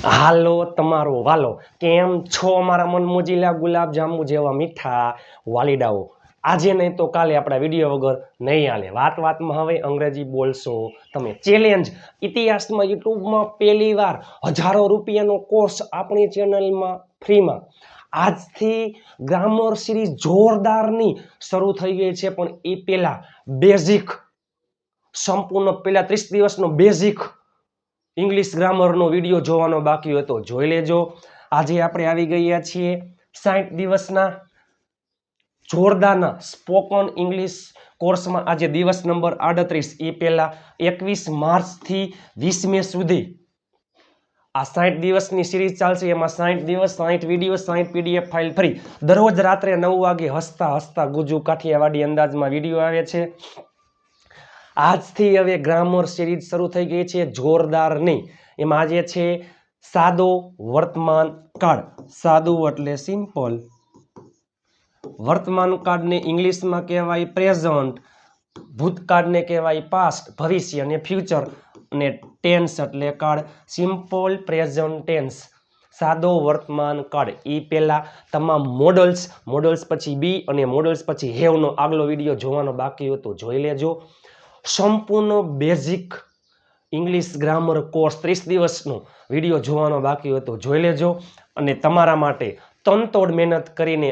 હાલો તમારો વાલો કેમ છો અમારા મન મોજીલા ગુલાબ જાંબુ જેવા મીઠા વાલીડાઓ। આજે નહીં તો કાલે આપણા વિડીયો વગર નહીં હાલે। વાતમાં હવે અંગ્રેજી બોલશો તમે। ચેલેન્જ ઇતિહાસમાં યુટ્યુબમાં પહેલી વાર હજારો રૂપિયાનો કોર્સ આપણી ચેનલમાં ફ્રીમાં। આજથી ગ્રામર સિરીઝ જોરદારની શરૂ થઈ ગઈ છે, પણ એ પહેલા બેઝિક સંપૂર્ણ પહેલા 30 દિવસનો બેઝિક इंग्लिश ग्रामर नो वीडियो જોવાનો બાકી હતો, જોઈ લેજો। આજે આપણે આવી ગયા છીએ 60 દિવસના જોરદારના સ્પોકન ઇંગ્લિશ કોર્સમાં। આજે દિવસ નંબર 38। એ પહેલા 21 માર્ચથી 20 મે સુધી આ 60 દિવસની સિરીઝ ચાલશે। એમાં 60 દિવસ 60 વિડીયો 60 પીડીએફ ફાઇલ ફ્રી। દરરોજ રાત્રે 9 વાગે હસતા હસતા ગુજુ કાઠિયાવાડી અંદાજમાં વિડીયો આવે છે। આજથી હવે ગ્રામર સિરીઝ શરૂ થઈ ગઈ છે જોરદારની। એમાં આજે છે સાદો વર્તમાન કાળ। સાદું એટલે સિમ્પલ, વર્તમાન કાળને ઇંગ્લિશમાં કહેવાય પ્રેઝન્ટ, ભૂતકાળને કહેવાય પાસ્ટ ભવિષ્ય અને ફ્યુચર, અને ટેન્સ એટલે કાળ સિમ્પલ પ્રેઝન્ટ ટેન્સ। સાદો વર્તમાન કાળ એ પહેલા તમામ મોડલ્સ પછી બી અને મોડલ્સ પછી હેવનો આગલો વિડીયો જોવાનો બાકી હતો, જોઈ લેજો। સંપૂર્ણ બેઝિક ઇંગ્લિશ ગ્રામર કોર્સ 30 દિવસનો વિડીયો જોવાનો બાકી હતો, જોઈ લેજો। અને તમારા માટે તનતોડ મહેનત કરીને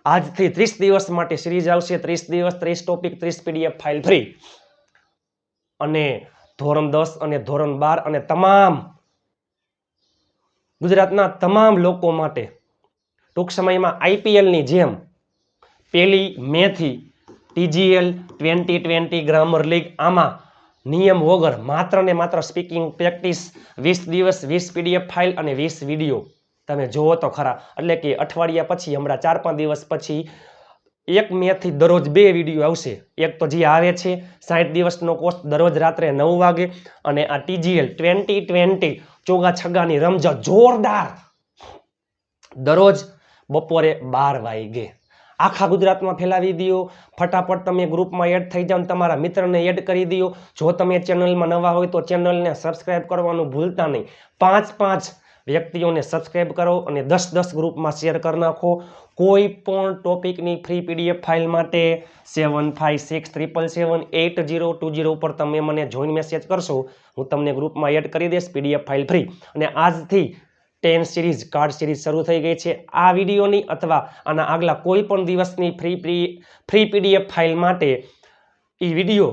આજથી 30 દિવસ માટે સિરીઝ આવશે। 30 દિવસ 30 ટોપિક 30 પીડીએફ ફાઇલ ફ્રી। અને ધોરણ 10 અને ધોરણ 12 અને તમામ ગુજરાતના તમામ લોકો માટે ટૂંક સમયમાં આઈપીએલની જેમ 1 મે થી TGL 2020 ગ્રામર લીગ। આમાં નિયમ વગર માત્ર ને માત્ર સ્પીકિંગ પ્રેક્ટિસ 20 દિવસ 20 પીડીએફ ફાઇલ અને 20 વિડીયો તમે જોવો તો ખરા। એટલે કે અઠવાડિયા પછી હમણાં 4-5 દિવસ પછી 1 મે થી દરરોજ 2 વિડીયો આવશે। એક તો જે આવે છે 60 દિવસનો કોર્સ દરરોજ રાત્રે 9 વાગે, અને આ TGL 2020 ચોગા છગ્ગાની રમઝટ જોરદાર દરરોજ બપોરે 12 વાગે આખા ગુજરાતમાં ફેલાવી દો। ફટાફટ તમે ગ્રુપમાં એડ થઈ જાઓ, તમારા મિત્રને એડ કરી દો। જો તમે ચેનલમાં નવા હોય તો ચેનલને સબસ્ક્રાઇબ કરવાનું ભૂલતા નહીં। 5 વ્યક્તિઓને સબસ્ક્રાઇબ કરો અને 10 ગ્રુપમાં શેર કરી નાખો। કોઈ પણ ટોપિકની ફ્રી પીડીએફ ફાઇલ માટે 7567778020 ઉપર તમે મને જોઈન મેસેજ કરશો, હું તમને ગ્રુપમાં એડ કરી દઈશ, પીડીએફ ફાઇલ ફ્રી। અને આજથી 10 સિરીઝ કાર્ડ સિરીઝ શરૂ થઈ ગઈ છે। આ વિડીયોની અથવા આના આગલા કોઈ પણ દિવસની ફ્રી પીડીએફ ફાઇલ માટે એ વિડીયો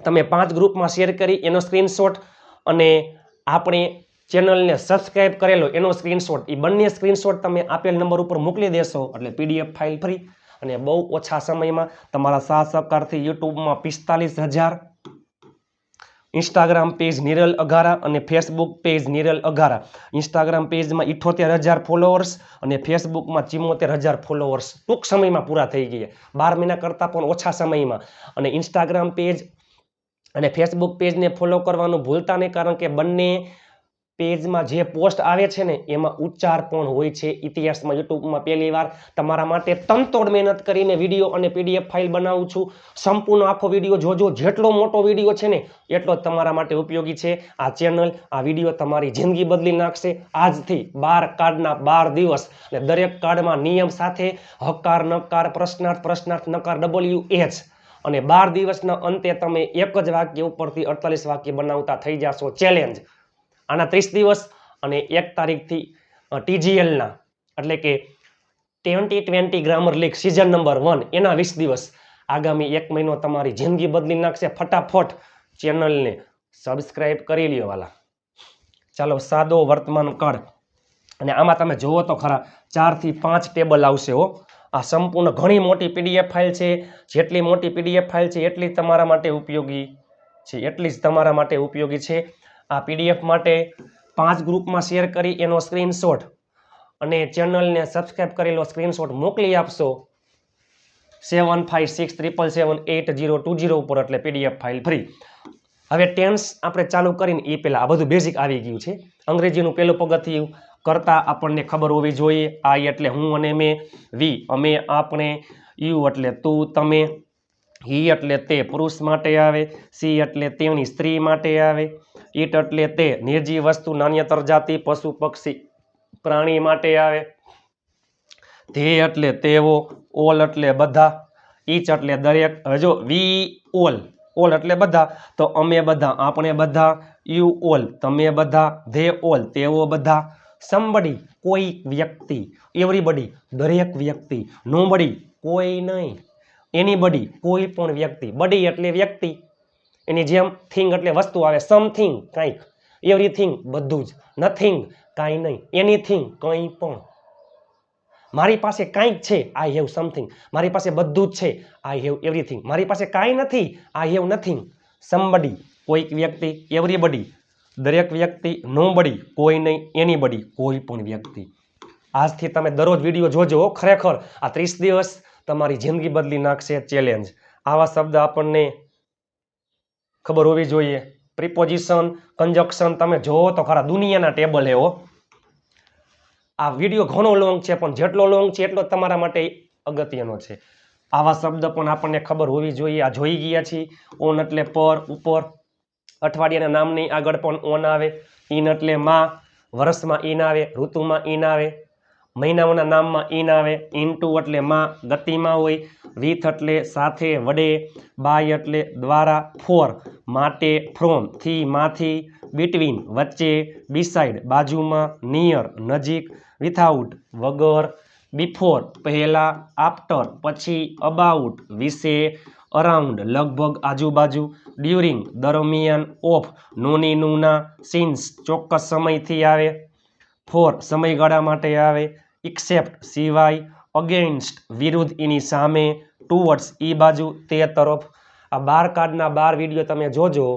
તમે 5 ગ્રુપમાં શેર કરી એનો સ્ક્રીનશોટ અને આપણે ચેનલને સબસ્ક્રાઇબ કરેલો એનો સ્ક્રીનશોટ, એ બંને સ્ક્રીનશોટ તમે આપેલ નંબર ઉપર મોકલી દેશો એટલે પીડીએફ ફાઇલ ફ્રી। અને બહુ ઓછા સમયમાં તમારા સાથ સહકારથી યુટ્યુબમાં 45,000, ઇન્સ્ટાગ્રામ પેજ નિરલ અઘારા અને Facebook page Niral Aghara. Instagram પેજમાં 78,000 ફોલોઅર્સ અને ફેસબુકમાં 74,000 ફોલોઅર્સ ટૂંક સમયમાં પૂરા થઈ ગયા, 12 મહિના કરતાં પણ ઓછા સમયમાં। અને ઇન્સ્ટાગ્રામ પેજ અને ફેસબુક પેજને ફોલો કરવાનું ભૂલતા નહીં, કારણ કે બંને પેજમાં જે પોસ્ટ આવે છે ને એમાં ઉચ્ચાર પણ હોય છે। ઇતિહાસમાં યુટ્યુબમાં પહેલી વાર તમારા માટે તનતોડ મહેનત કરીને વિડીયો અને પીડીએફ ફાઇલ બનાવું છું। સંપૂર્ણ આખો વિડીયો જોજો, જેટલો મોટો વિડીયો છે ને એટલો તમારા માટે ઉપયોગી છે આ ચેનલ। આ વિડીયો તમારી જિંદગી બદલી નાખશે। આજથી 12 કાર્ડના 12 દિવસ અને દરેક કાર્ડમાં નિયમ સાથે હકાર નકાર પ્રશ્નાર્થ નકાર WH, અને 12 દિવસના અંતે તમે એક જ વાક્ય ઉપરથી 48 વાક્ય બનાવતા થઈ જશો। ચેલેન્જ આના 30 દિવસ અને 1 તારીખથી TGLના એટલે કે 2020 ગ્રામર લીગ સિઝન નંબર 1 એના 20 દિવસ આગામી 1 મહિનો તમારી જિંદગી બદલી નાખશે। ફટાફટ ચેનલને સબસ્ક્રાઇબ કરી લ્યો વાલા। ચાલો, સાદો વર્તમાન કાળ, અને આમાં તમે જુઓ તો ખરા 4 થી 5 ટેબલ આવશે હો। આ સંપૂર્ણ ઘણી મોટી પીડીએફ ફાઇલ છે। જેટલી મોટી પીડીએફ ફાઇલ છે એટલી તમારા માટે ઉપયોગી છે। આ પીડીએફ માટે 5 ગ્રુપમાં શેર કરી એનો સ્ક્રીનશોટ અને ચેનલને સબસ્ક્રાઇબ કરેલો સ્ક્રીનશોટ મોકલી આપશો 7567778020 ઉપર એટલે પીડીએફ ફાઇલ ફ્રી। હવે ટેન્સ આપણે ચાલુ કરીને એ પહેલા આ બધું બેઝિક આવી ગયું છે। અંગ્રેજીનું પહેલું પગથિયું કરતા આપણને ખબર હોવી જોઈએ। આઈ એટલે હું અને મેં, વી અમે આપણે, યુ એટલે તું તમે, હી એટલે તે પુરુષ માટે આવે, સી એટલે તેણી સ્ત્રી માટે આવે, ઈટ એટલે તે નિર્જીવ વસ્તુ નાન્યતર જાતિ પશુ પક્ષી પ્રાણી માટે આવે ધ્યેય એટલે તેઓ ઓલ એટલે બધા ઈચ એટલે દરેક હવે જો વી ઓલ એટલે બધા તો અમે બધા આપણે બધા યુ ઓલ તમે બધા ધે ઓલ તેઓ બધા સમબડી કોઈ વ્યક્તિ એવરીબડી દરેક વ્યક્તિ નોબડી કોઈ નહીં એનીબડી કોઈ પણ વ્યક્તિ બડી એટલે વ્યક્તિ એની જેમ થિંગ એટલે વસ્તુ આવે સમથિંગ કંઈક એવરીથિંગ બધું જ નથિંગ કાંઈ નહીં એનીથિંગ કંઈ પણ મારી પાસે કાંઈક છે આઈ હેવ સમથિંગ મારી પાસે બધું જ છે આઈ હેવ એવરીથિંગ મારી પાસે કાંઈ નથી આઈ હેવ નથિંગ સમબડી કોઈક વ્યક્તિ એવરીબડી દરેક વ્યક્તિ નોબડી કોઈ નહીં એનીબડી કોઈ પણ વ્યક્તિ આજથી તમે દરરોજ વિડીયો જોજો ખરેખર આ 30 દિવસ તમારી જિંદગી બદલી નાખશે ચેલેન્જ આવા શબ્દ આપણને ખબર હોવી જોઈએ પ્રિપોઝિશન કંજક્શન તમે જોવો તો ખરા દુનિયાના ટેબલ એવો આ વિડીયો ઘણો લોંગ છે પણ જેટલો લોંગ છે એટલો તમારા માટે અગત્યનો છે આવા શબ્દ પણ આપણને ખબર હોવી જોઈએ આ જોઈ ગયા છીએ ઓન એટલે પર ઉપર અઠવાડિયાના નામની આગળ પણ ઓન આવે ઇન એટલે માં વર્ષમાં ઇન આવે ઋતુમાં ઇન આવે મહિનાઓના નામમાં ઇન આવે ઇનટુ એટલે માં ગતિમાં હોય વિથ એટલે સાથે વડે બાય એટલે દ્વારા ફોર માટે ફ્રોમ થી માંથી બિટવીન વચ્ચે બિસાઇડ બાજુમાં નિયર નજીક વિથઆઉટ વગર બિફોર પહેલા આફ્ટર પછી અબાઉટ વિશે અરાઉન્ડ લગભગ આજુબાજુ ડ્યુરિંગ દરમિયાન ઓફ નોની નુના સિન્સ ચોક્કસ સમયથી આવે ફોર સમયગાળા માટે આવે એક્સેપ્ટ સિવાય અગેન્સ્ટ વિરુદ્ધ એની સામે ટુવર્ડ્સ ઈ બાજુ તે તરફ આ 12 કાર્ડના 12 વિડીયો તમે જોજો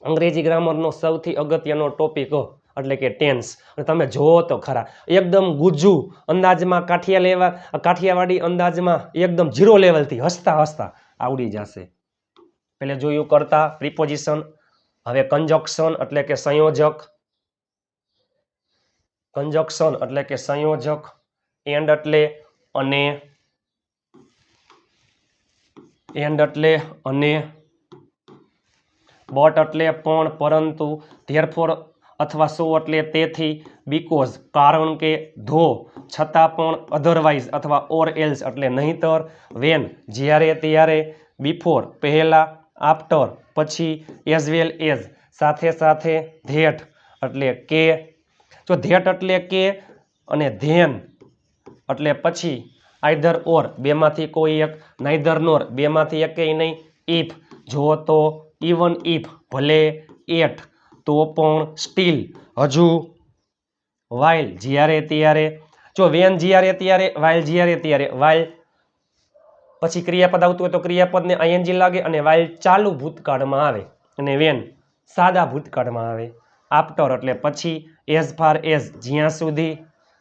અંગ્રેજી ગ્રામરનો સૌથી અગત્યનો ટોપિક એટલે કે ટેન્સ અને તમે જોવો તો ખરા એકદમ ગુજ્જુ અંદાજમાં કાઠિયાવાડી અંદાજમાં એકદમ 0 લેવલથી હસતા હસતા આવડી જશે પહેલે જોયું કરતા પ્રિપોઝિશન હવે કંજક્શન એટલે કે સંયોજક કંજક્શન એટલે કે સંયોજક એન્ડ એટલે અને બટ એટલે પણ પરંતુ ધેરફોર અથવા સો એટલે તેથી બીકોઝ કારણ કે ધો છતાં પણ અધરવાઇઝ અથવા ઓર એલ્સ એટલે નહીતર વેન જ્યારે ત્યારે બિફોર પહેલા આફ્ટર પછી એઝ વેલ એઝ સાથે સાથે ધેટ એટલે કે જો ધેટ એટલે કે અને ધેન એટલે પછી આઈધર ઓર બેમાંથી કોઈ એક નાઈધર નોર બેમાંથી એકેય નહીં ઇફ જો તો ઇવન ઇફ ભલે એટ તો પણ સ્ટીલ હજુ વાઇલ જ્યારે ત્યારે જો વેન જ્યારે ત્યારે વાઇલ જ્યારે ત્યારે વાઇલ પછી ક્રિયાપદ આવતું હોય તો ક્રિયાપદને આઈએનજી લાગે અને વાઇલ ચાલુ ભૂતકાળમાં આવે અને વેન સાદા ભૂતકાળમાં આવે આફ્ટર એટલે પછી એઝ ફાર એઝ જ્યાં સુધી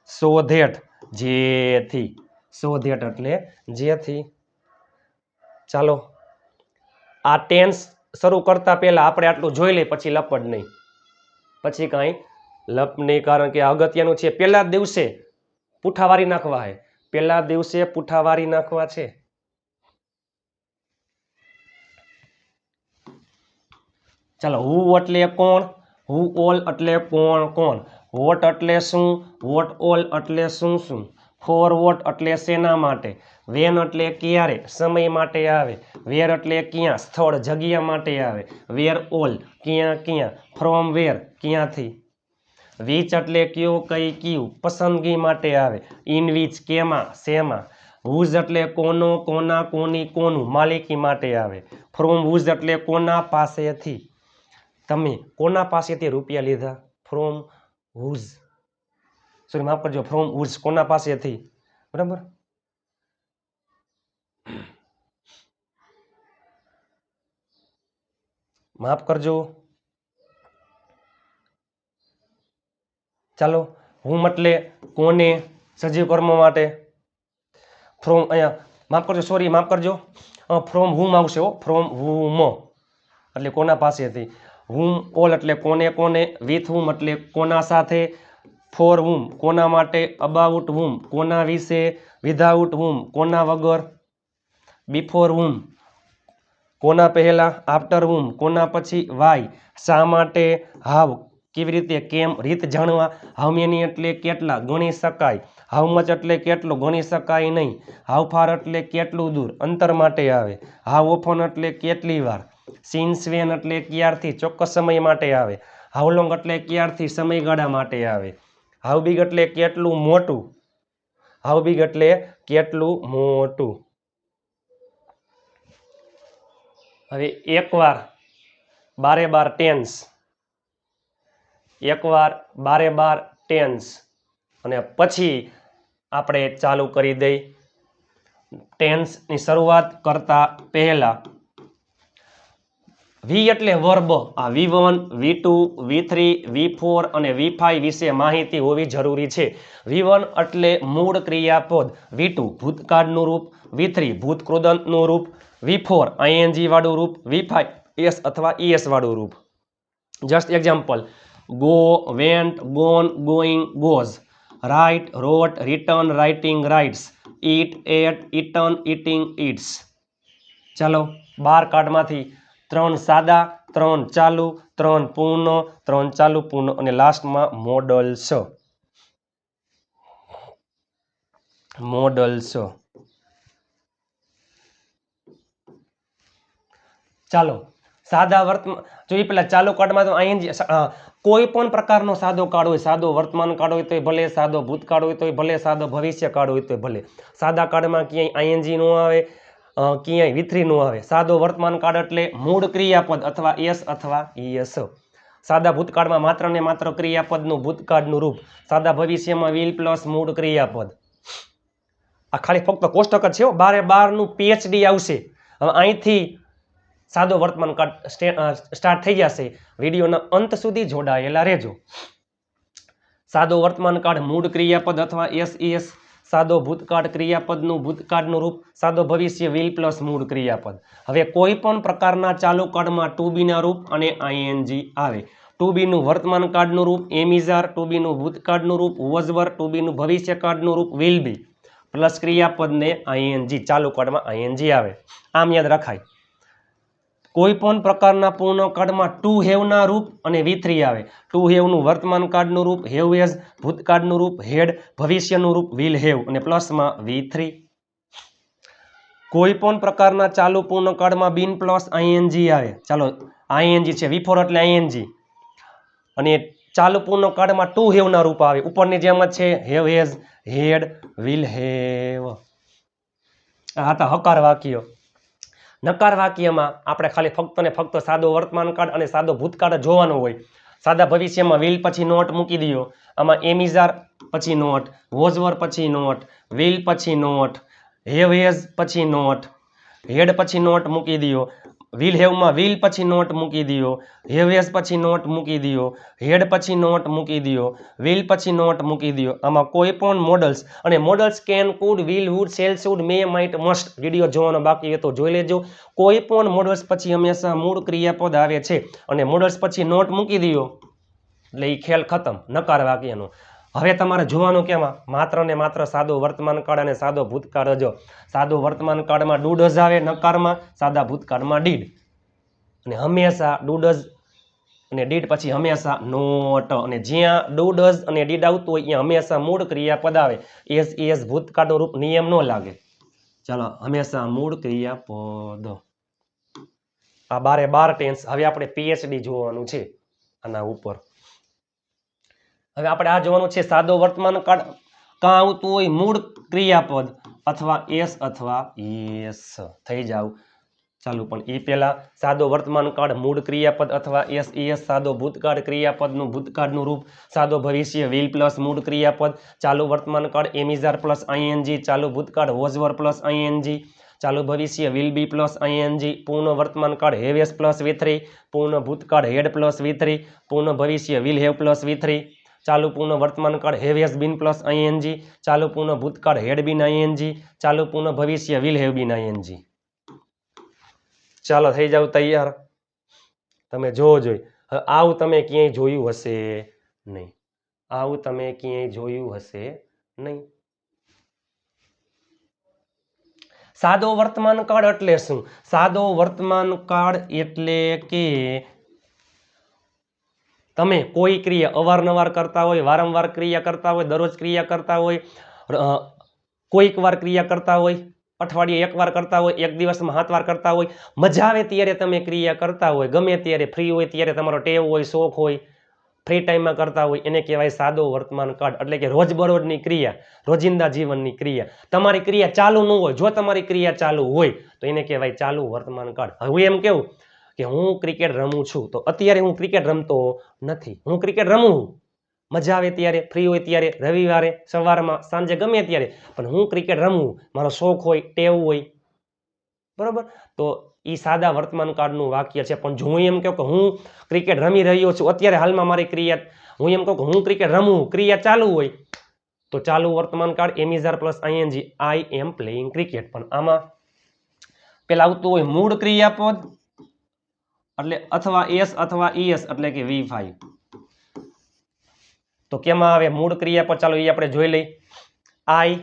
સો ધેટ જેથી સો ધેટ એટલે જેથી ચાલો આ ટેન્સ શરૂ કરતા પહેલા આપણે આટલું જોઈ લઈએ પછી લપડ નહીં પછી કાંઈ લપ નહીં કારણ કે અગત્યનું છે પહેલા દિવસે પૂઠાવારી નાખવા છે પહેલા દિવસે પૂઠાવારી નાખવા છે ચાલો હુ એટલે કોણ હુ ઓલ એટલે કોણ કોણ વોટ એટલે શું વોટ ઓલ એટલે શું શું ફોર વોટ એટલે શેના માટે વેન એટલે ક્યારે સમય માટે આવે વેર એટલે ક્યાં સ્થળ જગ્યા માટે આવે વેર ઓલ ક્યાં ક્યાં ફ્રોમ વેર ક્યાંથી વિચ એટલે કયો કઈ કયું પસંદગી માટે આવે ઇન વિચ કેમાં શેમાં હુઝ એટલે કોનો કોના કોની કોનું માલિકી માટે આવે ફ્રોમ હુઝ એટલે કોના પાસેથી તમે કોના પાસેથી રૂપિયા લીધા ફ્રોમ હુઝ સોરી માફ કરજો ફ્રોમ હુઝ કોના પાસેથી બરાબર માફ કરજો ચાલો હુમ એટલે કોને સજીવ કર્મ માટે ફ્રોમ અહીંયા માફ કરજો સોરી માફ કરજો ફ્રોમ હુમ આવશે ફ્રોમ હુમ એટલે કોના પાસેથી હુમ ઓલ એટલે કોને કોને વિથ હુમ એટલે કોના સાથે ફોર હુમ કોના માટે અબાઉટ હુમ કોના વિશે વિધાઉટ હુમ કોના વગર બિફોર હુમ કોના પહેલા આફ્ટર whom, કોના પછી વાય, શા માટે, હાવ કેવી રીતે, કેમ રીત જાણવા, હાઉ મેની એટલે કેટલા, ગણી શકાય, હાઉ મચ એટલે કેટલું, ગણી શકાય નહીં, હાઉ ફાર એટલે કેટલું દૂર, અંતર માટે આવે, હાઉ ઓફન એટલે કેટલી વાર, સિન્સ વેન એટલે ક્યારથી, ચોક્કસ સમય માટે આવે, હાઉ લોંગ એટલે ક્યારથી, સમયગાળા માટે આવે, હાઉ બિગ એટલે કેટલું મોટું, હાઉ બિગ એટલે કેટલું મોટું. હવે એકવાર બારે બાર ટેન્સ, એકવાર બારે બાર ટેન્સ અને પછી આપણે ચાલુ કરી દઈ ટેન્સની શરૂઆત કરતા પહેલા વી એટલે વર્બ, આ V1, V2, V3, V4 અને V5 વિશે માહિતી હોવી જરૂરી છે. V1 એટલે મૂળ ક્રિયાપદ, V2 ભૂતકાળનું રૂપ, V3 ભૂતકૃદંતનું રૂપ, V4 ING વાળું રૂપ, V5 S અથવા ES વાળું રૂપ. Just example, go, went, gone, going, goes, write, wrote, written, writing, writes, eat, ate, eaten, eating, eats. ચાલો 12 કાર્ડમાંથી 3 સાદા, 3 ચાલુ, 3 પૂર્ણ, 3 ચાલુ પૂર્ણ અને લાસ્ટમાં મોડલ્સ. મોડલ્સ. ચાલો સાદા વર્તમાન જોઈએ, પેલા ચાલુ કાર્ડમાં તો ING કોઈ પણ પ્રકારનો સાદો કાર્ડ હોય, સાદો વર્તમાન કાર્ડ હોય તોય ભલે, સાદો ભૂતકાળ હોય તોય ભલે, સાદો ભવિષ્ય કાર્ડ હોય તોય ભલે. સાદા કાર્ડમાં ક્યાંય ING નો આવે, ક્યાંય V3 નો આવે. સાદો વર્તમાન કાર્ડ એટલે મૂળ ક્રિયાપદ અથવા S અથવા ES. સાદા ભૂતકાળમાં માત્ર ને માત્ર ક્રિયાપદનું ભૂતકાળનું રૂપ. સાદા ભવિષ્યમાં will પ્લસ મૂળ ક્રિયાપદ. આ ખાલી ફક્ત કોષ્ટક જ છે, 12 નું PhD આવશે. હવે અહીંથી સાદો વર્તમાન કાર્ડ સ્ટાર્ટ થઈ જશે. વિડીયોના અંત સુધી જોડાયેલા રહેજો. સાદો વર્તમાન કાર્ડ મૂળ ક્રિયાપદ અથવા SES. સાદો ભૂતકાળ ક્રિયાપદનું ભૂતકાળનું રૂપ. સાદો ભવિષ્ય will પ્લસ મૂળ ક્રિયાપદ. હવે કોઈ પણ પ્રકારના ચાલુ કાર્ડમાં to be ના રૂપ અને ING આવે. to be નું વર્તમાન કાળનું રૂપ am is are, to be નું ભૂતકાળનું રૂપ was were, to be નું ભવિષ્ય કાળનું રૂપ will be પ્લસ ક્રિયાપદને ING, ચાલુ કાર્ડમાં ING આવે. આમ યાદ રખાય. કોઈ પણ પ્રકારના પૂર્ણ કાળમાં ટુ હેવ ના રૂપ અને V3 આવે. ટુ હેવ નું વર્તમાન કાળનું રૂપ હેવ હેઝ, ભૂતકાળનું રૂપ હેડ, ભવિષ્યનું રૂપ વિલ હેવ અને પ્લસમાં V3. કોઈ પણ પ્રકારના ચાલુ પૂર્ણ કાળમાં બિન પ્લસ ING આવે. ચાલો ING છે, V4 એટલે ING અને ચાલુ પૂર્ણ કાળમાં ટુ હેવ ના રૂપ આવે. ઉપરની જેમ જ છે, have has, had, will have. આ હતા હકાર વાક્ય. નકાર વાક્યમાં આપણે ખાલી ફક્ત ને ફક્ત સાદો વર્તમાન કાળ અને સાદો ભૂતકાળ જોવાનો હોય. સાદા ભવિષ્યમાં will પછી નોટ મૂકી દો. આમાં am is are પછી નોટ, was were પછી નોટ, will પછી નોટ, have has પછી નોટ, had પછી નોટ મૂકી દો. will have માં will પછી નોટ મૂકી દો, have has પછી નોટ મૂકી દો, had પછી નોટ મૂકી દો, will પછી નોટ મૂકી દો. આમાં કોઈ પણ મોડલ્સ અને models can, could, will, would, shall, should, may, might, must video જોવાનો બાકી હતો જોઈ લેજો. કોઈ પણ મોડલ્સ પછી હંમેશા મૂળ ક્રિયાપદ આવે છે અને મોડલ્સ પછી નોટ મૂકી દો એટલે એ ખેલ ખતમ નકાર વાક્યનો. હવે તમારે જોવાનું કેમાં, માત્ર ને માત્ર સાદો વર્તમાન કાળ અને સાદો ભૂતકાળ જ. સાદો વર્તમાન કાળમાં ડુ ડઝ આવે નકારમાં, સાદા ભૂતકાળમાં ડીડ. અને હંમેશા ડુ ડઝ અને ડીડ પછી હંમેશા નોટ. અને જ્યાં ડુ ડઝ અને ડીડ આવતું હોય ત્યાં હંમેશા મૂળ ક્રિયાપદ આવે. એસ ભૂતકાળનું રૂપ નિયમ ન લાગે. ચાલો હંમેશા મૂળ ક્રિયાપદ. આ 12 ટેન્સ. હવે આપણે PhD જોવાનું છે આના ઉપર. હવે આપણે આ જોવાનું છે સાદો વર્તમાન કાળ કાં આવતું હોય મૂળ ક્રિયાપદ અથવા એસ અથવા એસ. થઈ જાવ ચાલુ. પણ એ પહેલા સાદો વર્તમાન કાળ મૂળ ક્રિયાપદ અથવા એસ સાદો ભૂતકાળ ક્રિયાપદનું ભૂતકાળનું રૂપ. સાદો ભવિષ્ય will પ્લસ મૂળ ક્રિયાપદ. ચાલુ વર્તમાન કાળ am is are plus ING. ચાલુ ભૂતકાળ was were પ્લસ ING. ચાલુ ભવિષ્ય will be પ્લસ ING. પૂર્ણ વર્તમાન કાળ have has પ્લસ V3. પૂર્ણ ભૂતકાળ had પ્લસ V3. પૂર્ણ ભવિષ્ય will have પ્લસ V3. ચાલુ પૂર્ણ વર્તમાન કાળ have has been plus ING. ચાલુ પૂર્ણ ભૂતકાળ had been ING. ચાલુ પૂર્ણ ભવિષ્ય will have been ING. ચાલો થઈ જાવ તૈયાર. તમે જોવો જોઈએ. હવે આવું તમે ક્યાંય જોયું હશે નહીં. આવું તમે ક્યાંય જોયું હશે નહીં. સાદો વર્તમાન કાળ એટલે શું? સાદો વર્તમાન કાળ એટલે કે તમે કોઈ ક્રિયા અવારનવાર કરતા હોય, વારંવાર ક્રિયા કરતા હોય, દરરોજ ક્રિયા કરતા હોય, કોઈક વાર ક્રિયા કરતા હોય, અઠવાડિયે એકવાર કરતા હોય, એક દિવસમાં 7 વાર કરતા હોય, મજા આવે ત્યારે તમે ક્રિયા કરતા હોય, ગમે ત્યારે ફ્રી હોય ત્યારે તમારો ટેવ હોય, શોખ હોય, ફ્રી ટાઈમમાં કરતા હોય, એને કહેવાય સાદો વર્તમાન કાળ. એટલે કે રોજબરોજની ક્રિયા, રોજિંદા જીવનની ક્રિયા. તમારી ક્રિયા ચાલુ ન હોય, જો તમારી ક્રિયા ચાલુ હોય તો એને કહેવાય ચાલુ વર્તમાન કાળ. હવે એમ કેવું કે હું ક્રિકેટ રમું છું, તો અત્યારે હું ક્રિકેટ રમતો નથી, હું ક્રિકેટ રમું મજા આવે ત્યારે, ફ્રી હોય ત્યારે, રવિવારે, સવારમાં, સાંજે, ગમે ત્યારે, પણ હું ક્રિકેટ રમું, મારો શોખ હોય, ટેવ હોય, બરોબર. તો એ સાદા વર્તમાન કાળનું વાક્ય છે. પણ જો હું એમ કહું કે હું ક્રિકેટ રમી રહ્યો છું, અત્યારે હાલમાં મારી ક્રિયા, હું એમ કહું કે હું ક્રિકેટ રમું, ક્રિયા ચાલુ હોય, તો ચાલુ વર્તમાન કાળ am is are plus ING, I am playing cricket. પણ આમાં પેલા આવતું હોય મૂળ ક્રિયાપદ, એટલે અથવા એસ અથવા ઈએસ, એટલે કે V5. તો કેમાં આવે મૂળ ક્રિયાપદ? ચાલો એ આપણે જોઈ લઈ. આઈ,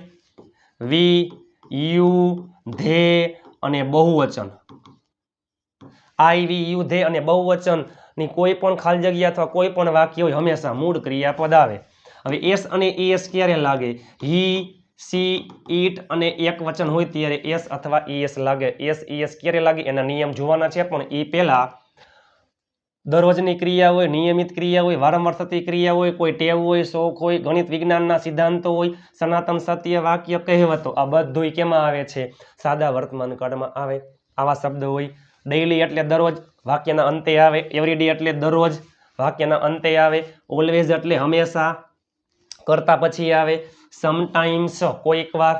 વી, યુ, ધે અને બહુવચન. આઈ, વી, યુ, ધે અને બહુવચનની કોઈ પણ ખાલી જગ્યા અથવા કોઈ પણ વાક્ય હોય હંમેશા મૂળ ક્રિયાપદ આવે. હવે એસ અને ઈએસ ક્યારે લાગે? હી, સી, ઈટ અને એક વચન હોય ત્યારે એસ અથવા ઈએસ લાગે. એસ ઈએસ ક્યારે લાગે એના નિયમ જોવાના છે, પણ એ પહેલા દરરોજની ક્રિયા હોય, નિયમિત ક્રિયા હોય, વારંવાર થતી ક્રિયા હોય, કોઈ ટેવ હોય, શોખ હોય, ગણિત વિજ્ઞાનના સિદ્ધાંતો હોય, સનાતન સત્ય, વાક્ય, કહેવતો, આ બધું કેમાં આવે છે? સાદા વર્તમાન કાળમાં આવે. આવા શબ્દ હોય. ડેઈલી એટલે દરરોજ, વાક્યના અંતે આવે. એવરીડે એટલે દરરોજ, વાક્યના અંતે આવે. ઓલવેઝ એટલે હંમેશા, કરતા પછી આવે. સમટાઈમ્સ કોઈક વાર,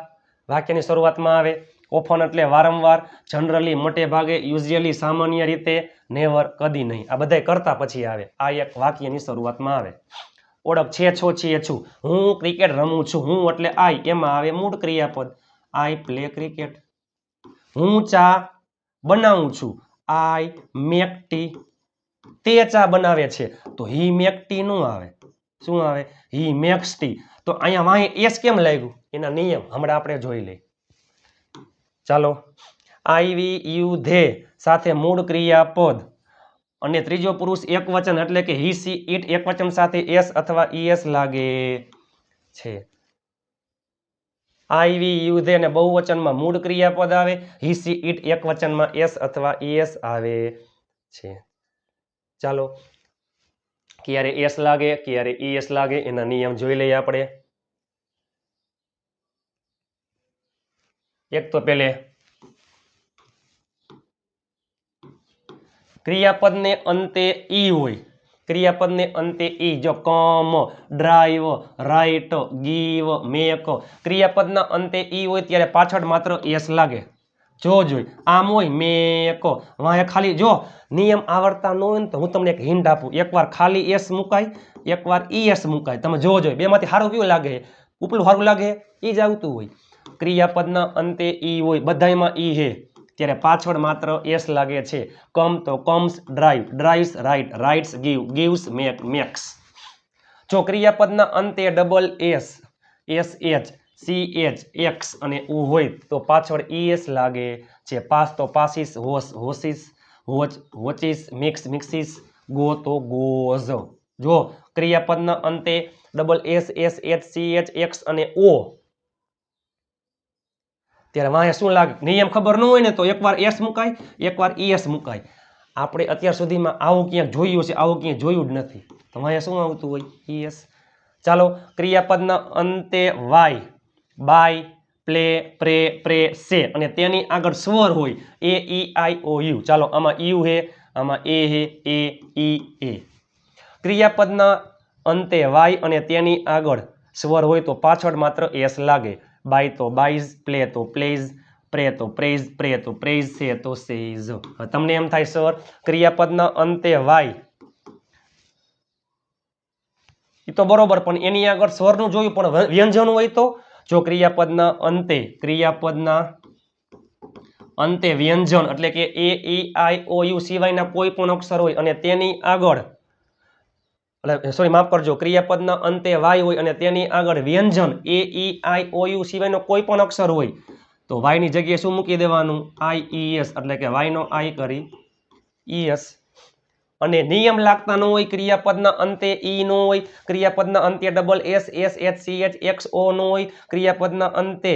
વાક્યની શરૂઆતમાં આવે. ઓફન એટલે વારંવાર, જનરલી મોટે ભાગે, યુઝ્યુઅલી સામાન્ય રીતે, નેવર કદી નહીં. આ બધાય કરતા પછી આવે. આ એક વાક્યની શરૂઆતમાં આવે. ઓળખ છે, છો, છીએ, છું. હું ક્રિકેટ રમું છું, હું એટલે આઈ, એમાં આવે મૂળ ક્રિયાપદ, આઈ પ્લે ક્રિકેટ. હું ચા બનાવું છું, આઈ મેક ટી. તે ચા બનાવે છે, તો હી મેક ટી નું આવે. શું આવે? હી મેક્સ ટી. તો અહીંયા વાંહે એસ કેમ લાગ્યું? એના નિયમ હમણાં આપણે જોઈ લઈએ. ચાલો, આઈ, વી, યુ, ધે સાથે મૂળ ક્રિયાપદ અને ત્રીજો પુરુષ એક વચન એટલે કે હી, સી, ઈટ એક વચન સાથે એસ અથવા ઈએસ લાગે છે. આઈ, વી, યુ, ધે અને બહુવચનમાં મૂળ ક્રિયાપદ આવે. હી, સી, ઈટ એક વચનમાં એસ અથવા ઈએસ આવે છે. ચાલો, ક્યારે એસ લાગે, ક્યારે ઈએસ લાગે એના નિયમ જોઈ લઈએ આપણે. એક તો પેલે ક્રિયાપદને અંતે ઈ હોય. ક્રિયાપદને અંતે ઈ, જો કમ, ડ્રાઈવ, રાઈટ, ગીવ, મેક, ક્રિયાપદના અંતે ઈ હોય ત્યારે પાછળ માત્ર એસ લાગે. જોઈ આમ હોય મેક, વાંહે ખાલી જો નિયમ આવડતા ન હોય ને તો હું તમને એક હિન્ટ આપું. એકવાર ખાલી એસ મુકાય, એકવાર ઈએસ મુકાય. તમે જોજો બેમાંથી સારું કયું લાગે? ઉપલું સારું લાગે? ઈ જ આવતું હોય. ક્રિયાપદના અંતે ઈ હોય, બધાયમાં ઈ હે, ત્યારે પાછળ માત્ર એસ લાગે છે. કમ તો comes, drive, drives, write, writes, give, gives, make, makes. જો ક્રિયાપદના અંતે double s, s h, c h, x અને ઉ હોય તો પાછળ ઈએસ લાગે છે. પાસ તો પાસીસ, હોશ, હોસીસ, વોચ, વોચીસ, મિક્સ, મિક્સીસ, ગો તો ગોઝ. જો ક્રિયાપદના અંતે double s, s h, c h, x અને ઓ, ત્યારે વાંહે શું લાગે? નિયમ ખબર ન હોય ને તો એકવાર એસ મુકાય, એકવાર ઈએસ મુકાય. આપણે અત્યાર સુધીમાં આવું ક્યાંક જોયું છે? આવું ક્યાંય જોયું જ નથી. તો વાંહે શું આવતું હોય? ઈએસ. ચાલો, ક્રિયાપદના અંતે વાય, બાય, પ્લે, પ્રે, પ્રે, સે અને તેની આગળ સ્વર હોય એ, ઈ, આઈ, ઓ, યુ. ચાલો, આમાં યુ હે, આમાં એ હે, એ, ઈ, એ. ક્રિયાપદના અંતે વાય અને તેની આગળ સ્વર હોય તો પાછળ માત્ર એસ લાગે. બાય તો બાઈઝ, પ્લે તો પ્લેઝ, પ્રે તો પ્રેઝ, પ્રે તો પ્રેઝ, સે તો સેઝ. તમને એમ થાય સર ક્રિયાપદના અંતે વાય, એ તો બરોબર, પણ એની આગળ સ્વરનું જોયું, પણ વ્યંજન હોય તો? જો ક્રિયાપદના અંતે વ્યંજન એટલે કે એ, ઈ, આઈ, ઓ, યુ સિવાયના કોઈ પણ અક્ષર હોય અને તેની આગળ, સોરી માફ કરજો, ક્રિયાપદના અંતે વાય હોય અને તેની આગળ વ્યંજન એ, ઈ, આઈ, ઓ, યુ સિવાયનો કોઈ પણ અક્ષર હોય તો y ની જગ્યાએ શું મૂકી દેવાનું IES એટલે કે y નો I કરી ES અને નિયમ લાગતા ન હોય ક્રિયાપદના અંતે ઈ નો હોય ક્રિયાપદના અંતે double S S H C H X O નો હોય ક્રિયાપદના અંતે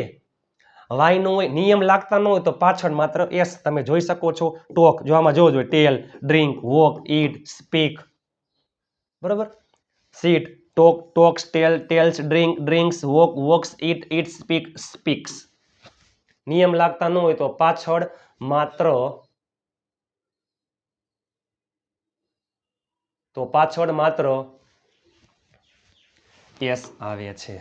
y નો હોય નિયમ લાગતા ન હોય તો પાછળ માત્ર s તમે જોઈ શકો છો ટોક જો આમાં જોજો tell drink walk eat speak બરાબર sit talk talks tell tells drink drinks walk walks eat eat speak speaks નિયમ લાગતા ન હોય તો પાછળ માત્ર s આવે છે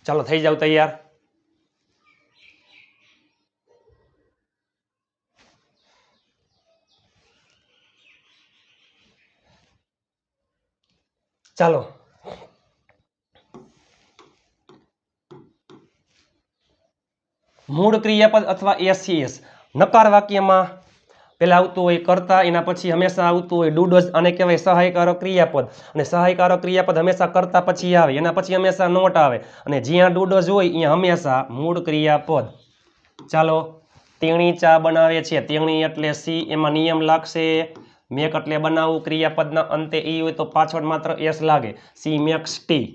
ચાલો થઈ જાવ તૈયાર ચાલો મૂળ ક્રિયાપદ અથવા એસ નકાર વાક્યમાં પેલા આવતું હોય કરતા એના પછી હંમેશા આવતું હોય ડુડોઝ આને કહેવાય સહાયકારક ક્રિયાપદ અને સહાયકારક ક્રિયાપદ હંમેશા કરતા પછી આવે એના પછી હંમેશા નોટ આવે અને જ્યાં ડુડોઝ હોય અહીંયા હંમેશા મૂળ ક્રિયાપદ ચાલો તેણી ચા બનાવે છે તેણી એટલે સી એમાં નિયમ લાગશે મેક એટલે બનાવવું ક્રિયાપદના અંતે ઈ હોય તો પાછળ માત્ર એસ લાગે સી મેક્સ ટી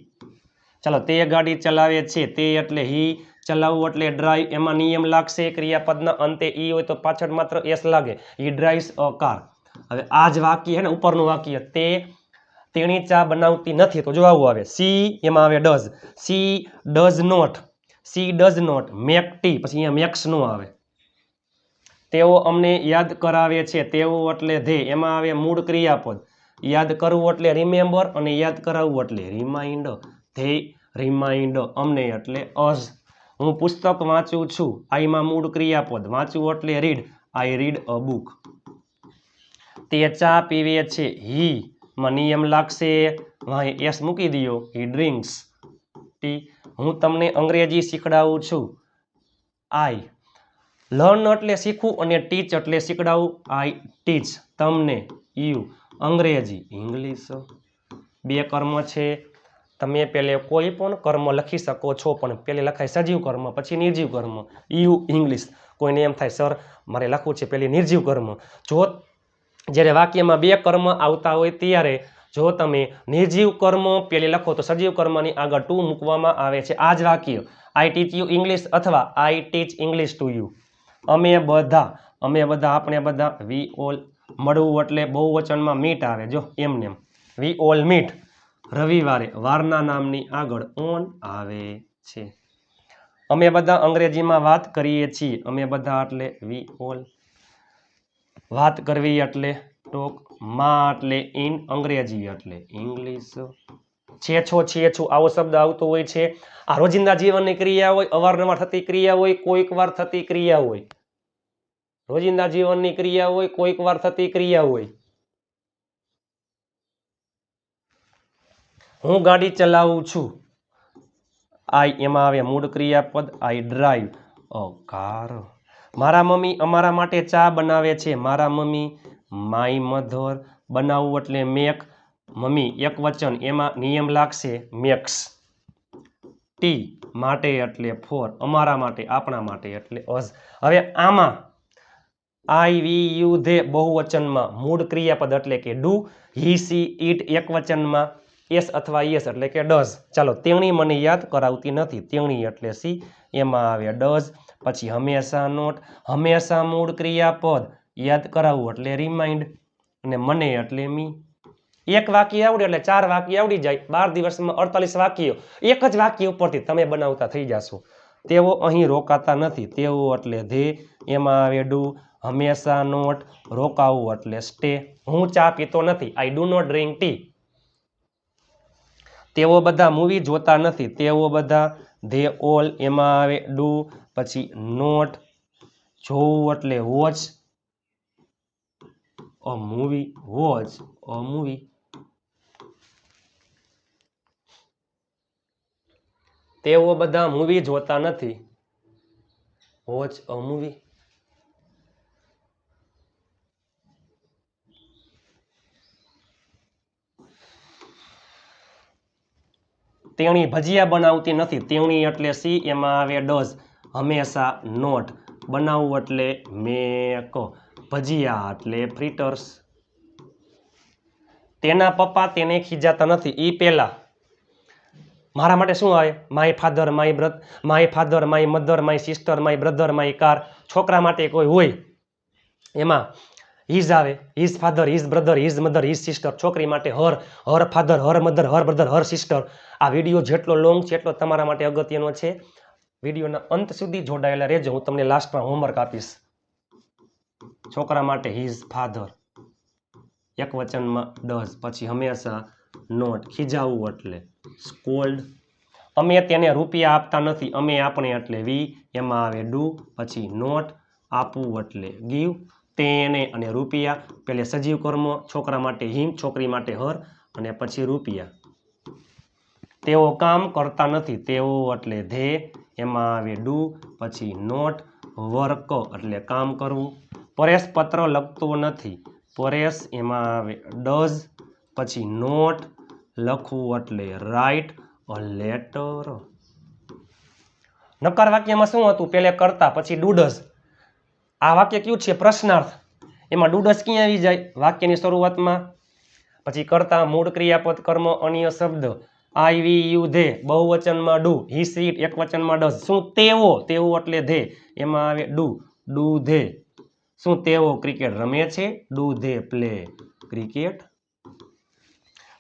ચાલો તે ગાડી ચલાવે છે તે એટલે હી ચલાવવું એટલે ડ્રાઈવ એમાં નિયમ લાગશે ક્રિયાપદના અંતે ઈ હોય તો પાછળ માત્ર એસ લાગે હી ડ્રાઈવ્સ અ કાર હવે આ જ વાક્ય હે ને ઉપરનું વાક્ય તેણી ચા બનાવતી નથી તો જો આવું આવે સી એમાં આવે she does not make tea પછી અહીંયા મેક્સ નો આવે તેઓ અમને યાદ કરાવે છે તેઓ એટલે ધે એમાં આવે મૂળ ક્રિયાપદ યાદ કરવું એટલે રિમેમ્બર અને યાદ કરાવવું એટલે રિમાઇન્ડ ધે રિમાઇન્ડ અમને એટલે અઝ હું પુસ્તક વાંચું છું આઈમાં મૂળ ક્રિયાપદ વાંચવું એટલે read I read a book તે ચા પીવે છે હી માં નિયમ લાગશે વાંહે એસ મૂકી દો હી ડ્રિંક્સ ટી હું તમને અંગ્રેજી શીખડાવું છું આઈ લર્ન એટલે શીખવું અને ટીચ એટલે શીખડાવું આઈ ટીચ તમને યુ અંગ્રેજી ઇંગ્લિશ બે કર્મ છે તમે પહેલે કોઈ પણ કર્મ લખી શકો છો પણ પહેલે લખાય સજીવ કર્મ પછી નિર્જીવ કર્મ યુ ઇંગ્લિશ કોઈને એમ થાય સર મારે લખવું છે પહેલી નિર્જીવ કર્મ જો જ્યારે વાક્યમાં બે કર્મ આવતા હોય ત્યારે જો તમે નિર્જીવ કર્મ પહેલે લખો તો સજીવ કર્મની આગળ ટુ મૂકવામાં આવે છે આ જ વાક્ય આઈ ટીચ યુ ઇંગ્લિશ અથવા આઈ ટીચ ઇંગ્લિશ ટુ યુ અમે બધા આપણે બધા વી ઓલ મળવું એટલે બહુવચનમાં મીટ આવે જો એમને વી ઓલ મીટ રવિવારે વારના નામની આગળ ઓન આવે છે અમે બધા અંગ્રેજીમાં વાત કરીએ છીએ અમે બધા એટલે વી ઓલ વાત કરવી એટલે ટોક માં એટલે ઇન અંગ્રેજી એટલે ઇંગ્લિશ છે છું આવો શબ્દ આવતો હોય છે આ રોજિંદા જીવનની ક્રિયા હોય અવારનવાર થતી ક્રિયા હોય કોઈક વાર થતી ક્રિયા હોય રોજિંદા જીવનની ક્રિયા હોય કોઈક વાર થતી ક્રિયા હોય હું ગાડી ચલાવું છું આઈ એમાં આવે મૂળ ક્રિયાપદ આઈ ડ્રાઈવ અ કાર મારા મમ્મી અમારા માટે ચા બનાવે છે મારા મમ્મી માય મધર બનાવવું એટલે મેક મમ્મી એક વચન એમાં નિયમ લાગશે મેક્સ ટી માટે એટલે ફોર અમારા માટે આપણા માટે એટલે અઝ હવે આમાં આઈ વી યુ ધે બહુવચનમાં મૂળ ક્રિયાપદ એટલે કે ડુ હી સી ઈટ એક વચનમાં એસ અથવા યસ એટલે કે ડઝ ચાલો તેણી મને યાદ કરાવતી નથી તેણી એટલે સી એમાં આવે ડઝ પછી હંમેશા નોટ હંમેશા મૂળ ક્રિયાપદ યાદ કરાવવું એટલે રિમાઇન્ડ અને મને એટલે મી એક વાક્ય આવડે એટલે ચાર વાક્ય આવડી જાય 12 દિવસમાં 48 વાક્યો એક જ વાક્ય ઉપરથી તમે બનાવતા થઈ જશો તેઓ અહીં રોકાતા નથી તેઓ એટલે ધે એમાં આવે ડુ હંમેશા નોટ રોકાવું એટલે સ્ટે હું ચા પીતો નથી I do not drink tea તેઓ બધા મૂવી જોતા નથી તેઓ બધા ધે ઓલ એમાં આવે ડુ પછી નોટ જોવું એટલે watch a movie watch a movie તેઓ બધા મૂવી જોતા નથી વોચ અ મૂવી તેણી ભજીયા બનાવતી નથી, તેણી એટલે સી, એમાં આવે ડઝ, હંમેશા નોટ, બનાવવું એટલે મેક, ભજીયા એટલે ફ્રીટર્સ. તેના પપ્પા તેને ખીજાતા નથી, ઈ પહેલા મારા માટે શું આવે? My father, my father, my mother, my sister, my brother, my car. છોકરા માટે કોઈ હોય એમાં હિઝ આવે, his father, his brother, his mother, his sister. છોકરી માટે હર ફાધર, હર મધર, હર બ્રધર, હર સિસ્ટર. આ વિડીયો જેટલો લોંગ છે એટલો તમારા માટે અગત્યનો છે. વિડીયોના અંત સુધી જોડાયેલા રહેજો. હું તમને લાસ્ટમાં હોમવર્ક આપીશ. છોકરા માટે હિઝ ફાધર, એક વચનમાં ડઝ, પછી હંમેશા નોટ, ખીજાવવું એટલે સ્કોલ્ડ. અમે તેને રૂપિયા આપતા નથી, અમે આપણે એટલે વી, એમાં આવે ડુ, પછી નોટ, આપવું એટલે ગીવ. તેને અને રૂપિયા, પેલે સજીવ કર્મ, છોકરા માટે હિમ, છોકરી માટે હર, અને પછી રૂપિયા. તેઓ કામ કરતા નથી, તેઓ એટલે ધે, એમાં આવે ડુ, પછી નોટ, વર્ક એટલે કામ કરવું. પરેશ પત્ર લખતો નથી, પરેશ એમાં આવે ડઝ, પછી નોટ, લખવું એટલે રાઇટ અ લેટર. નકાર વાક્યમાં શું હતું? પેલે કરતા, પછી ડુડસ. આ વાક્ય કયું છે? પ્રશ્નાર્થ. એમાં ડુડસ ક્યાં આવી જાય? વાક્યની શરૂઆતમાં. પછી કરતા, મૂળ ક્રિયાપદ, કર્મ, અન્ય શબ્દ, આઈ, વી, યુ, ધે, બહુવચનમાં ડુ, હી, સી, એક વચનમાં ડઝ. શું તેઓ, તેઓ એટલે ધે, એમાં આવે ડુ, ડુ ધે. શું તેઓ ક્રિકેટ રમે છે? Do they play cricket?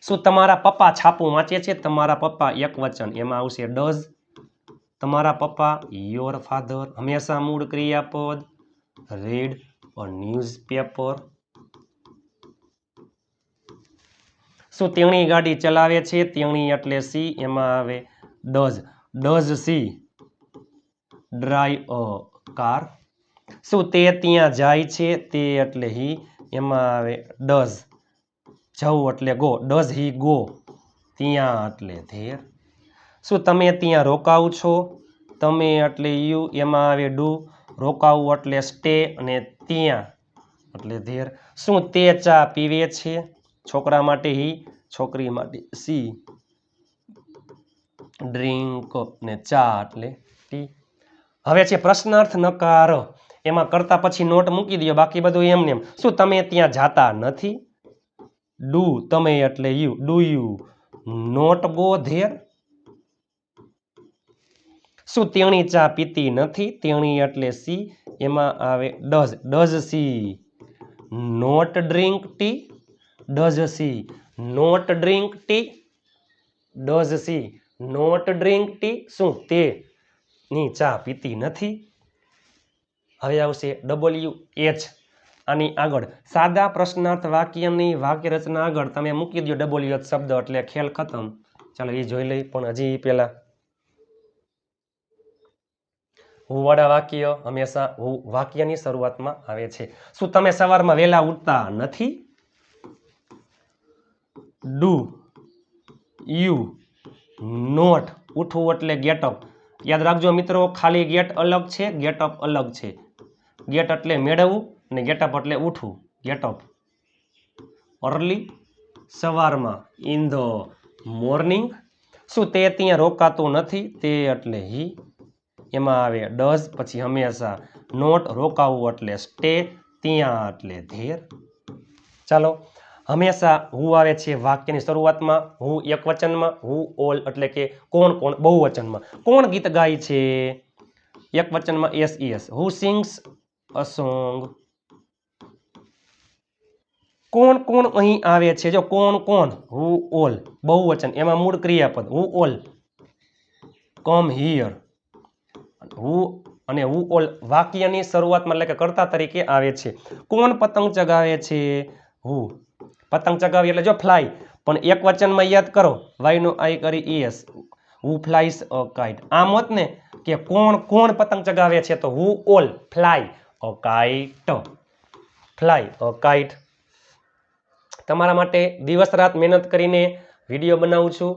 શું તમારા પપ્પા છાપું વાંચે છે? તમારા પપ્પા એક વચન, એમાં આવશે ડઝ. તમારા પપ્પા, યોર ફાધર, હંમેશા મૂળ ક્રિયાપદ, રીડ અ ન્યૂઝપેપર. શું તેણી ગાડી ચલાવે છે? તેણી એટલે સી, એમાં આવે does, does C drive a car? શું તે ત્યાં જાય છે? તે એટલે હી, એમાં આવે ડઝ, જવું એટલે ગો, ડઝ હી ગો ત્યાં એટલે ધેર? શું તમે ત્યાં રોકાવ છો? તમે એટલે યુ, એમાં આવે ડુ, રોકાવું એટલે સ્ટે, અને ત્યાં એટલે ધેર. શું તે ચા પીવે છે? છોકરા માટે હી, છોકરી માટે સી, ડ્રિંક, ને ચા એટલે ટી. હવે છે પ્રશ્નાર્થ નકાર. એમાં કરતા પછી નોટ મૂકી દો, બાકી બધું એમને એમ. શું તમે ત્યાં જાતા નથી? ડુ, તમે એટલે you, do you not go there? શું તેણી ચા પીતી નથી? તેણી એટલે સી, એમાં આવે does, does she not drink tea? Does she not drink tea? Does she not drink tea? શું તે ની ચા પીતી નથી? હવે આવશે WH. આની આગળ સાદા પ્રશ્નાર્થ વાક્યની વાક્ય રચના આગળ તમે મૂકી દો WH શબ્દ એટલે ખેલ ખતમ. ચાલો એ જોઈ લઈ. પણ હજી પહેલા હું વાળા વાક્ય હંમેશા હું વાક્યની શરૂઆતમાં આવે છે. શું તમે સવારમાં વહેલા ઉઠતા નથી? ડુ યુ નોટ, ઉઠવું એટલે ગેટ અપ. યાદ રાખજો મિત્રો, ખાલી ગેટ અલગ છે, ગેટ અપ અલગ છે. ગેટ એટલે મેળવવું અને ગેટ અપ એટલે ઉઠવું. ગેટ અપ અર્લી, સવારમાં, ઇન ધ મોર્નિંગ. શું તે ત્યાં રોકાતું નથી? તે એટલે હી, એમાં આવે ડઝ, પછી હંમેશા નોટ, રોકાવું એટલે સ્ટે, ત્યાં એટલે ધેર. ચાલો, હંમેશા હું આવે છે વાક્યની શરૂઆતમાં, હું એક વચનમાં, હું ઓલ એટલે કે કોણ કોણ બહુવચનમાં. કોણ ગીત ગાય છે? એક વચનમાં SES. Who sings a song? કોણ કોણ અહીં આવે છે? જો કોણ કોણ, હુ ઓલ બહુવચન, એમાં મૂળ ક્રિયાપદ હુ ઓલ કમ હિયર. હુ અને હુ ઓલ વાક્યની શરૂઆતમાં એટલે કે કર્તા તરીકે આવે છે. કોણ પતંગ ચગાવે છે? હુ. પતંગ ચગાવી એટલે જો ફ્લાય, પણ એક વચનમાં યાદ કરો, વાય નો આઈ કરી ES. હુ ફ્લાઇઝ અ કાઇટ. આમ હોત ને કે કોણ કોણ પતંગ ચગાવે છે, તો હુ ઓલ fly a kite. Fly a kite. તમારા માટે દિવસ રાત મહેનત કરીને વિડીયો બનાવું છું.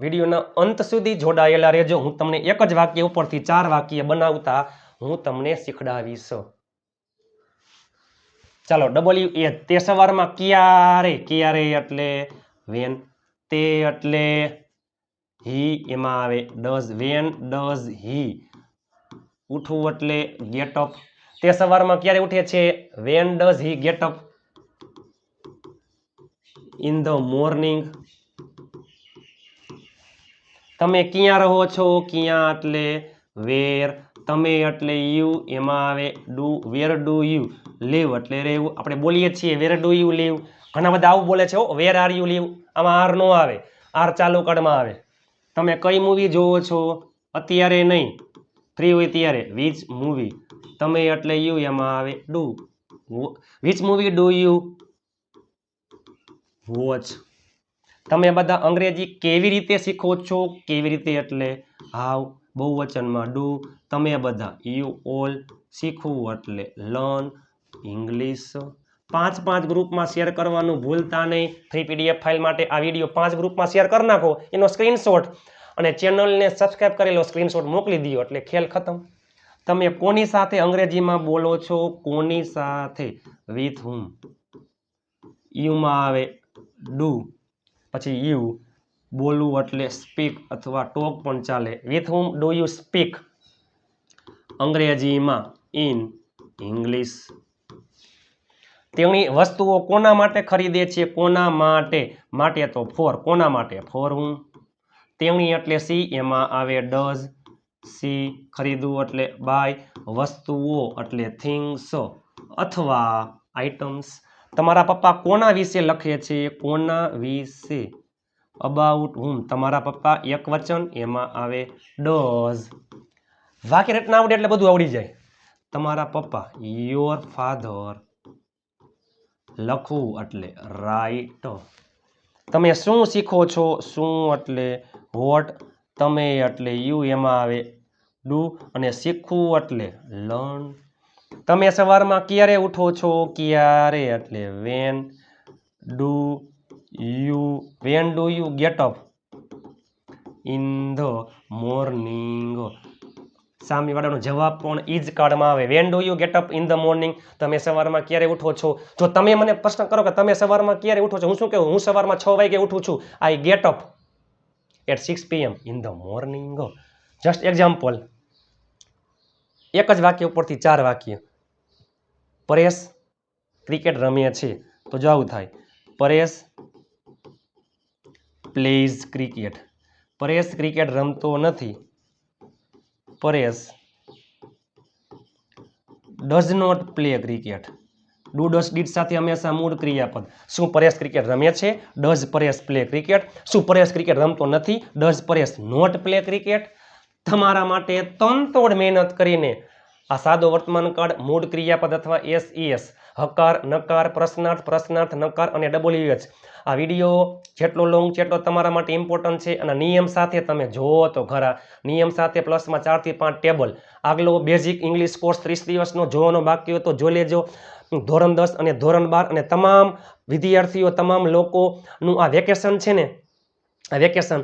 વિડીયોના અંત સુધી જોડાયેલા રહેજો. હું તમને એક જ વાક્ય ઉપરથી 4 વાક્ય બનાવતા હું તમને શીખડાવીશ. ચાલો WH. તે સવારમાં ક્યારે, ક્યારે એટલે વેન. તે એટલે હી, એમાં આવે ડઝ. વેન ડઝ હી ઉઠવું એટલે ગેટ અપ. તે સવારમાં ક્યારે ઉઠે છે? When does he gate up? In the morning. તમે ક્યાં રહો છો? ક્યાં એટલે વેર. તમે એટલે યુ, એમાં આવે do. Where do you live એટલે રહેવું. આપણે બોલીએ છીએ વેર ડુ યુ લીવ. ઘણા બધા આવું બોલે છે, વેર આર યુ લીવ. આમાં આર નો આવે, આર ચાલુ કડમાં આવે. તમે કઈ મૂવી જોવો છો? અત્યારે નહીં, ફ્રી હોય ત્યારે. Which movie. તમે એટલે યુ, એમાં આવે do. Which movie do you watch? તમે બધા અંગ્રેજી કેવી રીતે શીખો છો? કેવી રીતે એટલે હાવ, બહુવચનમાં ડુ. તમે બધા યુ ઓલ, શીખવું એટલે લર્ન ઇંગ્લિશ. 5 ગ્રુપમાં શેર કરવાનું ભૂલતા નહીં. ફ્રી પીડીએફ ફાઇલ માટે આ વિડીયો 5 ગ્રુપમાં શેર કરી નાખો, એનો સ્ક્રીનશોટ અને ચેનલને સબસ્ક્રાઇબ કરેલો સ્ક્રીનશોટ મોકલી દો એટલે ખેલ ખતમ. તમે કોની સાથે અંગ્રેજીમાં બોલો છો? કોની સાથે? વિથ હુમ. યુમાં આવે ડુ, પછી યુ. બોલવું એટલે સ્પીક અથવા ટોક પણ ચાલે. With whom do you speak? અંગ્રેજીમાં ઇન ઇંગ્લિશ. તેણી વસ્તુઓ કોના માટે ખરીદે છે? કોના માટે? માટે તો ફોર. કોના માટે? ફોર હુમ. તેણી એટલે સી, એમાં આવે ડઝ. સી. ખરીદવું એટલે બાય. વસ્તુઓ એટલે થિંગ્સ અથવા આઇટમ્સ. તમારા પપ્પા કોના વિશે લખે છે? કોના વિશે? અબાઉટ હુમ. તમારા પપ્પા એક વચન, એમાં આવે ડઝ. વાક્ય રચના આવડે એટલે બધું આવડી જાય. તમારા પપ્પા યોર ફાધર. લખવું એટલે રાઇટ. તમે શું શીખો છો? શું એટલે વોટ. તમે એટલે યુ, એમાં આવે ડુ અને શીખવું એટલે લર્ન. તમે સવારમાં ક્યારે ઉઠો છો? ક્યારે એટલે when. Do you get up? In the morning. સામેવાળાનો જવાબ પણ ઈ જ કાર્ડમાં આવે. When do you get up in the morning? તમે સવારમાં ક્યારે ઉઠો છો? જો તમે મને પ્રશ્ન કરો કે તમે સવારમાં ક્યારે ઉઠો છો, હું શું કહું? હું સવારમાં 6 વાગે ઉઠું છું. I get up at 6 PM in the morning. Just example. એક જ વાક્ય ઉપરથી 4 વાક્ય. પરેશ ક્રિકેટ રમે છે, તો જો આવું થાય. Paresh plays cricket. Paresh cricket રમતો નથી. Paresh does not play cricket. Do does did સાથે હંમેશા મૂળ ક્રિયાપદ. શું પરેશ ક્રિકેટ રમે છે? Does Paresh play cricket? શું પરેશ ક્રિકેટ રમતો નથી? Does Paresh not play cricket? તમારા માટે તનતોડ મહેનત કરીને આ સાદો વર્તમાન કાળ, મૂળ ક્રિયાપદ અથવા SES, હકાર, નકાર, પ્રશ્નાર્થ, નકાર અને WH. આ વિડીયો જેટલો લોંગ છે એટલો તમારા માટે ઇમ્પોર્ટન્ટ છે. અને નિયમ સાથે તમે જોવો તો ખરા. નિયમ સાથે પ્લસમાં 4 થી 5 ટેબલ. આગલો બેઝિક ઇંગ્લિશ કોર્સ 30 દિવસનો જોવાનો બાકી હોય તો જોઈ લેજો. ધોરણ 10 અને ધોરણ 12 અને તમામ વિદ્યાર્થીઓ, તમામ લોકોનું આ વેકેશન છે ને, આ વેકેશન,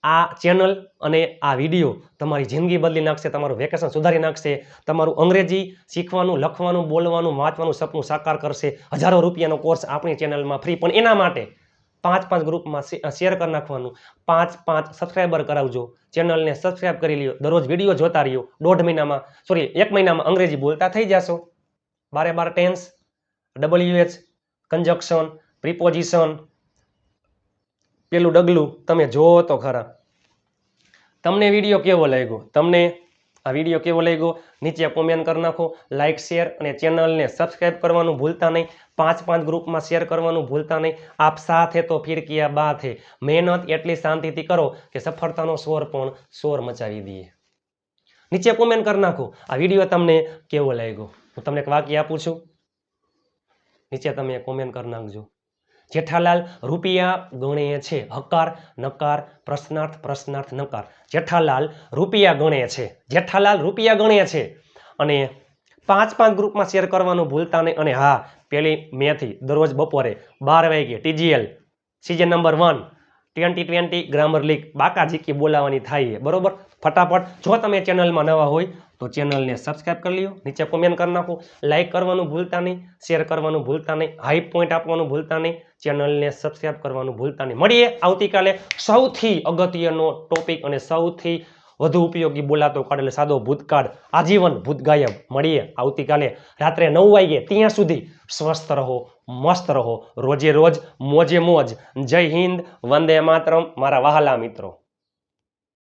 આ ચેનલ અને આ વિડીયો તમારી જિંદગી બદલી નાખશે. તમારું વેકેશન સુધારી નાખશે. તમારું અંગ્રેજી શીખવાનું, લખવાનું, બોલવાનું, વાંચવાનું સપનું સાકાર કરશે. હજારો રૂપિયાનો કોર્સ આપણી ચેનલમાં ફ્રી. પણ એના માટે 5 ગ્રુપમાં શેર કરી નાખવાનું. 5 સબસ્ક્રાઈબર કરાવજો. ચેનલને સબસ્ક્રાઈબ કરી લ્યો. દરરોજ વિડીયો જોતા રહ્યો. 1 મહિનામાં અંગ્રેજી બોલતા થઈ જશો. 12 ટેન્સ, WH, કંજક્શન, પ્રિપોઝિશન, પેલું ડગલું તમે જોવો તો ખરા. તમને વિડીયો કેવો લાગ્યો? તમને આ વિડીયો કેવો લાગ્યો? નીચે કોમેન્ટ કરી નાખો. લાઇક, શેર અને ચેનલને સબસ્ક્રાઈબ કરવાનું ભૂલતા નહીં. 5 ગ્રુપમાં શેર કરવાનું ભૂલતા નહીં. આપ સાથ હે તો ફિર કિયા બાત હે. મહેનત એટલી શાંતિથી કરો કે સફળતાનો સ્વર પણ શોર મચાવી દઈએ. નીચે કોમેન્ટ કરી નાખો આ વિડીયો તમને કેવો લાગ્યો. હું તમને એક વાક્ય આપું છું, નીચે તમે કોમેન્ટ કરી નાખજો. જેઠાલાલ રૂપિયા ગણે છે. હકાર, નકાર, પ્રશ્નાર્થ, નકાર. જેઠાલાલ રૂપિયા ગણે છે. જેઠાલાલ રૂપિયા ગણે છે. અને 5 ગ્રુપમાં શેર કરવાનું ભૂલતા નહીં. અને હા, પેલી મેથી દરરોજ બપોરે 12 વાગે TGL season number 1 2020 grammar league બાકાજીકી બોલાવવાની થાય છે. બરોબર? ફટાફટ જો તમે ચેનલમાં નવા હોય તો ચેનલને સબસ્ક્રાઇબ કરી લ્યો, નીચે કોમેન્ટ કરી નાખો, લાઇક કરવાનું ભૂલતા નહીં, શેર કરવાનું ભૂલતા નહીં, હાઈ પોઈન્ટ આપવાનું ભૂલતા નહીં, ચેનલને સબસ્ક્રાઇબ કરવાનું ભૂલતા નહીં. મળીએ આવતીકાલે સૌથી અગત્યનો ટોપિક અને સૌથી વધુ ઉપયોગી બોલાતો કાર્ડ એટલે સાદો ભૂતકાળ, આજીવન ભૂત ગાયબ. મળીએ આવતીકાલે રાત્રે 9 વાગે. ત્યાં સુધી સ્વસ્થ રહો, મસ્ત રહો, રોજે રોજ મોજે મોજ. જય હિન્દ, વંદે માતરમ મારા વહાલા મિત્રો.